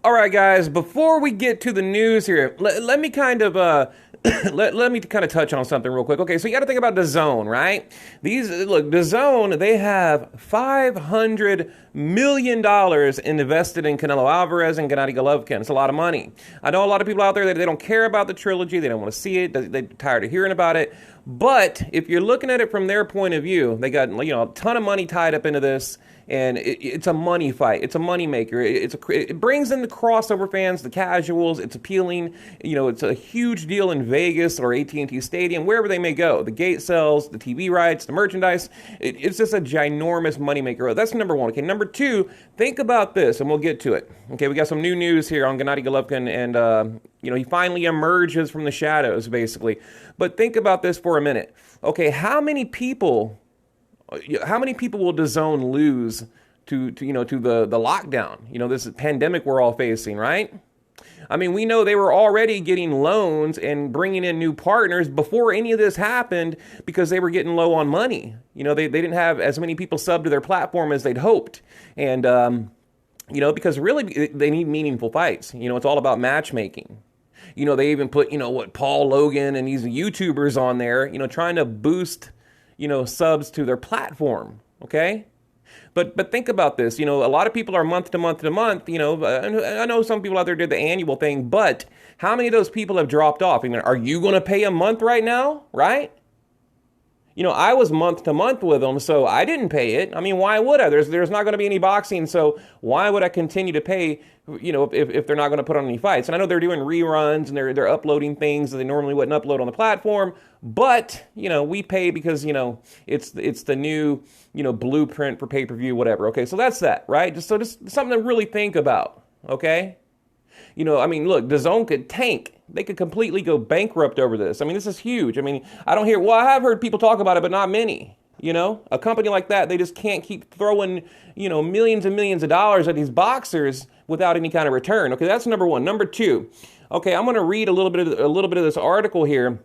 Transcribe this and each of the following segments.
All right, guys, before we get to the news here, let me kind of let me kind of touch on something real quick. Okay, so you got to think about DAZN, right? DAZN, they have $500 million invested in Canelo Alvarez and Gennady Golovkin. It's a lot of money. I know a lot of people out there that they don't care about the trilogy. They don't want to see it. They're tired of hearing about it. But if you're looking at it from their point of view, they got a ton of money tied up into this. And it's a money fight. It's a money maker. It brings in the crossover fans, the casuals. It's appealing. It's a huge deal in Vegas or AT&T Stadium, wherever they may go. The gate sales, the TV rights, the merchandise. It's just a ginormous money maker. That's number one. Okay, number two, think about this, and we'll get to it. Okay, we got some new news here on Gennady Golovkin, and he finally emerges from the shadows, basically. But think about this for a minute. Okay, how many people will DAZN lose to the lockdown? This pandemic we're all facing, right? I mean, we know they were already getting loans and bringing in new partners before any of this happened because they were getting low on money. They didn't have as many people sub to their platform as they'd hoped. And, because really they need meaningful fights. It's all about matchmaking. They even put, Paul Logan and these YouTubers on there, trying to boost subs to their platform, okay? But think about this, a lot of people are month to month to month, I know some people out there did the annual thing, but how many of those people have dropped off? Are you going to pay a month right now, right? I was month to month with them, so I didn't pay it. I mean, why would I? There's not going to be any boxing, so why would I continue to pay, if they're not going to put on any fights? And I know they're doing reruns and they're uploading things that they normally wouldn't upload on the platform, but, we pay because, it's the new, blueprint for pay-per-view, whatever. Okay, so that's that, right? Just something to really think about, okay? Look, DAZN could tank. They could completely go bankrupt over this. This is huge. I have heard people talk about it, but not many. A company like that, they just can't keep throwing, millions and millions of dollars at these boxers without any kind of return. Okay, that's number one. Number two, okay, I'm going to read a little bit of this article here.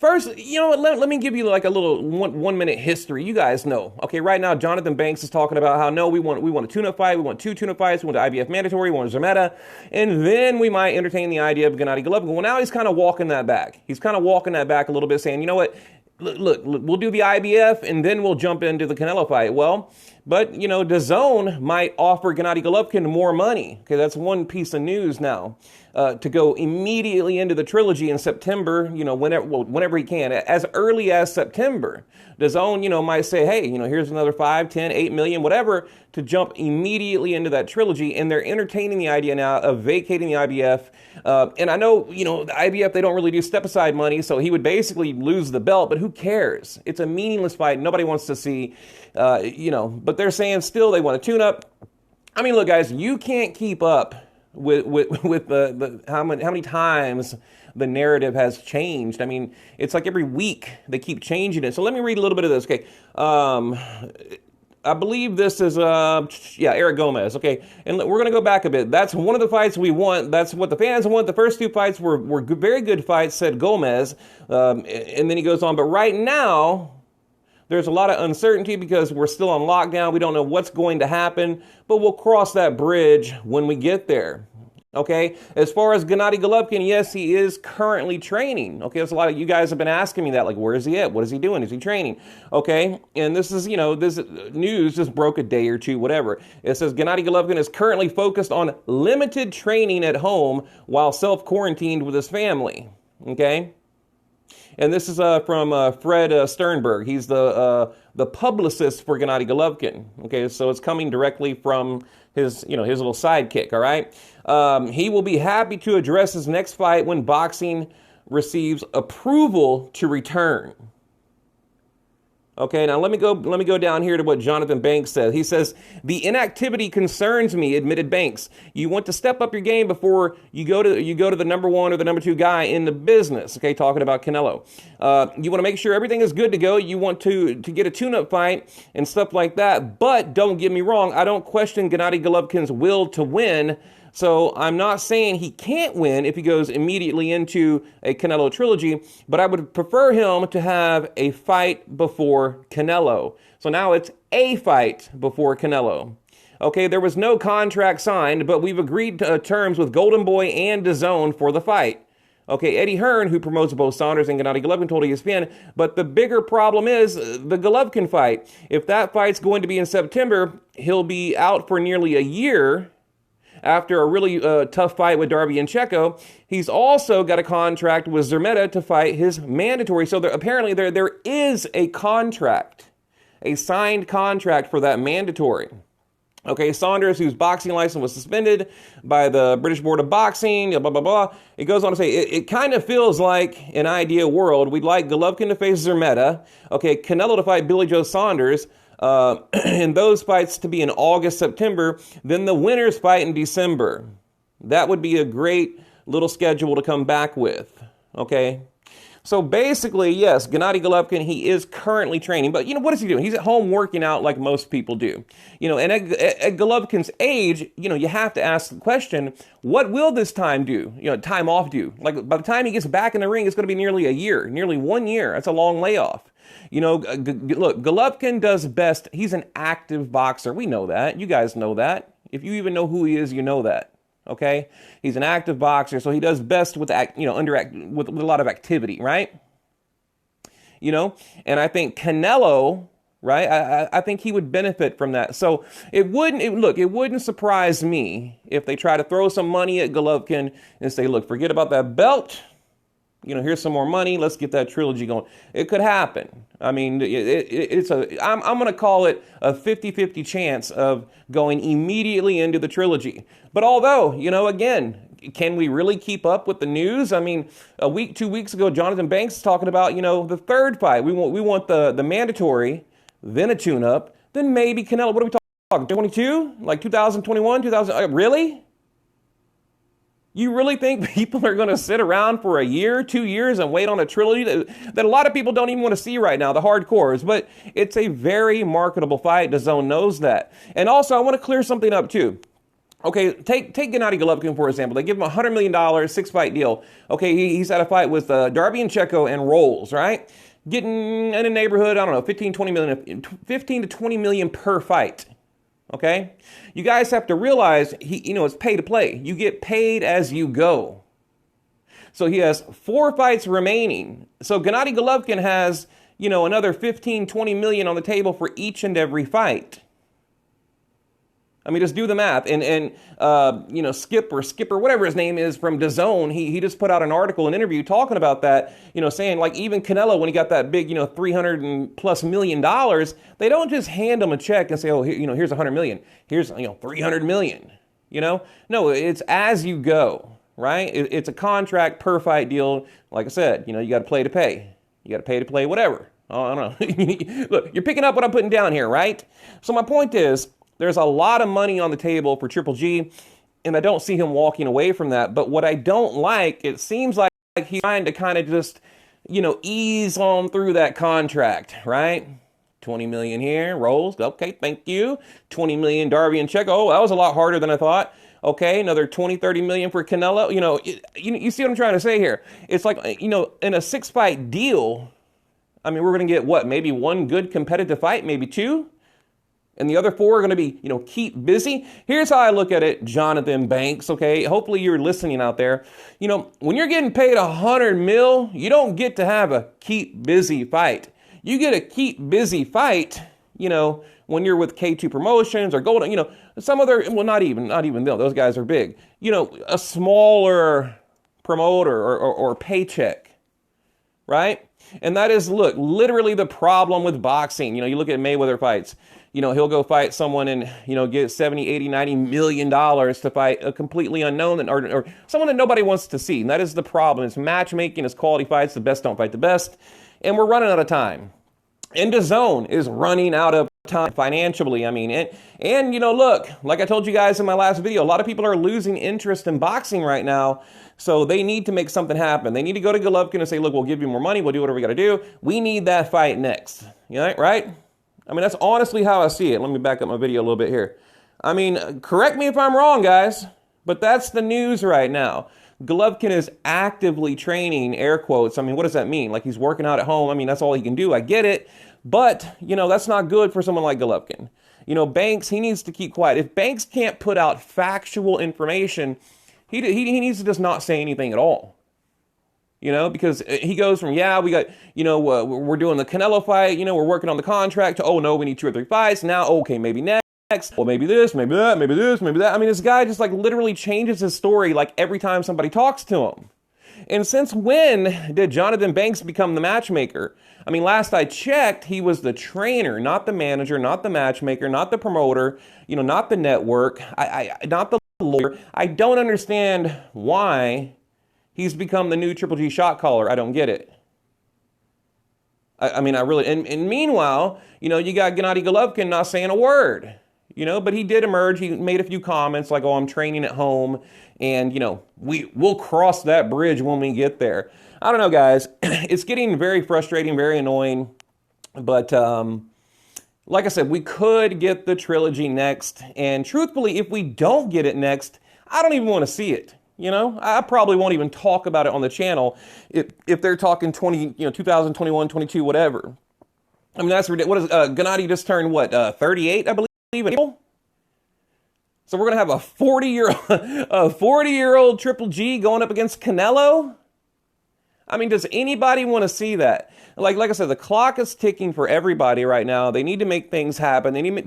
First, let me give you like a little 1 minute history. You guys know. Okay, right now, Jonathan Banks is talking about how, no, we want a tune-up fight. We want 2 tune-up fights. We want the IBF mandatory. We want Zermeta. And then we might entertain the idea of Gennady Golovkin. Well, now he's kind of walking that back. He's kind of walking that back a little bit, saying, you know what? Look, we'll do the IBF, and then we'll jump into the Canelo fight. Well, but, DAZN might offer Gennady Golovkin more money. Okay, that's one piece of news now. To go immediately into the trilogy in September, whenever he can, as early as September. DAZN, might say, hey, here's another 5, 10, 8 million, whatever, to jump immediately into that trilogy. And they're entertaining the idea now of vacating the IBF. And I know, the IBF, they don't really do step-aside money, so he would basically lose the belt, but who cares? It's a meaningless fight. Nobody wants to see, but they're saying still they want a tune-up. Look, guys, you can't keep up with the how many times the narrative has changed. It's like every week they keep changing it. So let me read a little bit of this. Okay, I believe this is Eric Gomez. Okay, and we're gonna go back a bit. That's one of the fights we want. That's what the fans want. The first 2 fights were very good fights, said Gomez, and then he goes on. But right now, there's a lot of uncertainty because we're still on lockdown. We don't know what's going to happen, but we'll cross that bridge when we get there. Okay, as far as Gennady Golovkin, yes, he is currently training. Okay, that's a lot of you guys have been asking me that, like, where is he at? What is he doing? Is he training? Okay, and this is, this news just broke a day or two, whatever. It says Gennady Golovkin is currently focused on limited training at home while self-quarantined with his family. Okay. And this is from Fred Sternberg. He's the publicist for Gennady Golovkin. Okay, so it's coming directly from his little sidekick. All right, he will be happy to address his next fight when boxing receives approval to return. Okay, now let me go down here to what Jonathan Banks says. He says, the inactivity concerns me, admitted Banks. You want to step up your game before you go to the number 1 or the number 2 guy in the business. Okay, talking about Canelo. You want to make sure everything is good to go. You want to get a tune-up fight and stuff like that. But don't get me wrong, I don't question Gennady Golovkin's will to win. So I'm not saying he can't win if he goes immediately into a Canelo trilogy, but I would prefer him to have a fight before Canelo. So now it's a fight before Canelo. Okay, there was no contract signed, but we've agreed to terms with Golden Boy and DAZN for the fight. Okay, Eddie Hearn, who promotes both Saunders and Gennady Golovkin, told ESPN, but the bigger problem is the Golovkin fight. If that fight's going to be in September, he'll be out for nearly a year after a really tough fight with Darby and Checo. He's also got a contract with Zermeta to fight his mandatory. So apparently there is a contract, a signed contract for that mandatory. Okay, Saunders, whose boxing license was suspended by the British Board of Boxing, blah, blah, blah. It goes on to say, it kind of feels like an ideal world. We'd like Golovkin to face Zermeta. Okay, Canelo to fight Billy Joe Saunders. And those fights to be in August, September. Then the winners fight in December. That would be a great little schedule to come back with. Okay. So basically, yes, Gennady Golovkin, he is currently training, but what is he doing? He's at home working out like most people do. And at Golovkin's age, you have to ask the question, what will this time do? Time off do? Like by the time he gets back in the ring, it's going to be nearly a year, nearly 1 year. That's a long layoff. Look, Golovkin does best. He's an active boxer. We know that. You guys know that. If you even know who he is, you know that. Okay, he's an active boxer, so he does best with with a lot of activity, right? And I think Canelo, right? I think he would benefit from that. So it wouldn't surprise me if they try to throw some money at Golovkin and say, look, forget about that belt. Here's some more money. Let's get that trilogy going. It could happen. I mean, I'm going to call it a 50-50 chance of going immediately into the trilogy. But although, again, can we really keep up with the news? I mean, 2 weeks ago, Jonathan Banks is talking about, the third fight. We want the mandatory, then a tune-up, then maybe Canelo. What are we talking? 22? Like 2021, 2000? Really? You really think people are going to sit around for a year, 2 years, and wait on a trilogy that a lot of people don't even want to see right now, the hardcores? But it's a very marketable fight. DAZN knows that. And also, I want to clear something up, too. Okay, take Gennady Golovkin, for example. They give him a $100 million 6-fight deal. Okay, he's had a fight with Darby and Checo and Rolls, right? Getting in a neighborhood, I don't know, 15 to 20 million per fight. Okay, you guys have to realize it's pay to play. You get paid as you go. So he has 4 fights remaining. So Gennady Golovkin has, another 15, 20 million on the table for each and every fight. I mean, just do the math. And Skipper, whatever his name is from DAZN, he just put out an article, an interview talking about that, saying like even Canelo, when he got that big, $300+ million, they don't just hand him a check and say, oh, here's $100 million. Here's, $300 million, No, it's as you go, right? It's a contract per fight deal. Like I said, you got to play to pay. You got to pay to play whatever. Oh, I don't know. Look, you're picking up what I'm putting down here, right? So my point is, there's a lot of money on the table for Triple G, and I don't see him walking away from that. But what I don't like, it seems like he's trying to kind of just, ease on through that contract, right? 20 million here, Rolls. Okay, thank you. 20 million Darby and Checo. Oh, that was a lot harder than I thought. Okay, another 20, 30 million for Canelo. You see what I'm trying to say here? It's like, in a 6-fight deal, I mean, we're going to get what? Maybe 1 good competitive fight, maybe 2? And the other 4 are going to be, keep busy. Here's how I look at it, Jonathan Banks, okay? Hopefully you're listening out there. When you're getting paid $100 million, you don't get to have a keep busy fight. You get a keep busy fight, when you're with K2 Promotions or Golden, some other, well, not even though those guys are big. A smaller promoter or paycheck, right? And that is, look, literally the problem with boxing. You look at Mayweather fights. He'll go fight someone and, get 70, 80, 90 million dollars to fight a completely unknown or someone that nobody wants to see. And that is the problem. It's matchmaking, it's quality fights. The best don't fight the best. And we're running out of time. And DAZN is running out of time financially. I mean, and look, like I told you guys in my last video, a lot of people are losing interest in boxing right now. So they need to make something happen. They need to go to Golovkin and say, look, we'll give you more money. We'll do whatever we got to do. We need that fight next. Right? I mean, that's honestly how I see it. Let me back up my video a little bit here. I mean, correct me if I'm wrong, guys, but that's the news right now. Golovkin is actively training, air quotes. I mean, what does that mean? Like he's working out at home. I mean, that's all he can do. I get it. But, that's not good for someone like Golovkin. You know, Banks, he needs to keep quiet. If Banks can't put out factual information, he needs to just not say anything at all. You know, because he goes from, yeah, we got, you know, we're doing the Canelo fight, you know, we're working on the contract, to, oh, no, we need 2 or 3 fights. Now, okay, maybe next. Well, maybe this, maybe that, maybe this, maybe that. I mean, this guy just like literally changes his story like every time somebody talks to him. And since when did Jonathan Banks become the matchmaker? I mean, last I checked, he was the trainer, not the manager, not the matchmaker, not the promoter, you know, not the network, not the lawyer. I don't understand why he's become the new Triple G shot caller. I don't get it. I mean, I really, and meanwhile, you know, you got Gennady Golovkin not saying a word, you know, but he did emerge. He made a few comments like, oh, I'm training at home, and, you know, we'll cross that bridge when we get there. I don't know, guys. It's getting very frustrating, very annoying, but like I said, we could get the trilogy next, and truthfully, if we don't get it next, I don't even want to see it. You know, I probably won't even talk about it on the channel if they're talking 2021, 22, whatever. I mean, that's ridiculous. What is Gennady just turned what, 38, I believe, in April? So we're gonna have a 40-year-old Triple G going up against Canelo? I mean, does anybody want to see that? Like I said, the clock is ticking for everybody right now. They need to make things happen. They need